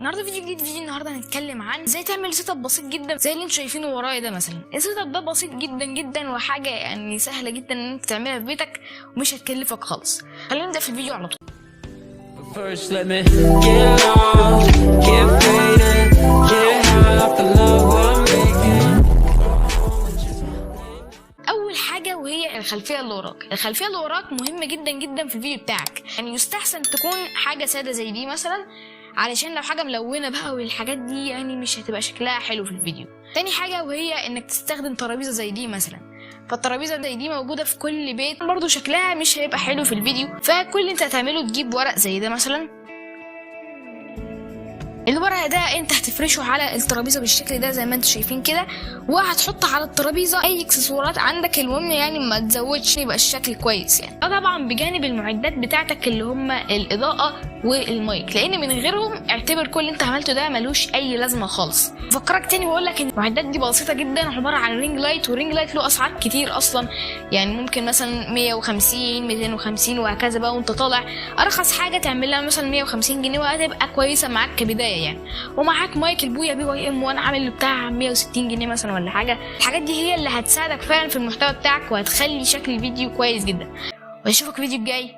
النهارده فيديو جديد. النهارده هنتكلم عن ازاي تعمل سيت اب بسيط جدا زي اللي انتوا شايفينه ورايا ده. مثلا السيت اب ده بسيط جدا جدا وحاجه يعني سهله جدا ان انت تعملها في بيتك ومش هتكلفك خالص. خلينا نبدا في الفيديو على طول. First, let me get lost, get faded, get high off the love I'm making. اول حاجه وهي الخلفيه اللي وراك. الخلفيه اللي وراك مهمه جدا جدا في الفيديو بتاعك، يعني يستحسن تكون حاجه ساده زي دي مثلا، علشان لو حاجه ملونه بقى والحاجات دي يعني مش هتبقى شكلها حلو في الفيديو. تاني حاجه وهي انك تستخدم ترابيزه زي دي مثلا، فالترابيزه زي دي موجوده في كل بيت، برضو شكلها مش هيبقى حلو في الفيديو. فكل اللي انت هتعمله تجيب ورق زي ده مثلا. الورق ده انت هتفرشه على الترابيزه بالشكل ده زي ما انتم شايفين كده، وهتحط على الترابيزه اي اكسسوارات عندك، المهم يعني ما تزودش، يبقى الشكل كويس يعني. طبعا بجانب المعدات بتاعتك اللي هم الاضاءه والمايك، لان من غيرهم اعتبر كل اللي انت عملته ده ملوش اي لازمه خالص. بفكرك تاني واقول لك ان المعدات دي بسيطه جدا، عباره عن رينج لايت، والرينج لايت له اسعار كتير اصلا، يعني ممكن مثلا 150 250 وهكذا بقى، وانت طالع ارخص حاجه تعمل لها مثلا 150 جنيه وهتبقى كويسه معاك كبدايه يعني. ومعاك مايك البويا BYM1 عامل بتاع 160 جنيه مثلا ولا حاجه. الحاجات دي هي اللي هتساعدك فعلا في المحتوى بتاعك وهتخلي شكل الفيديو كويس جدا. واشوفك الفيديو الجاي.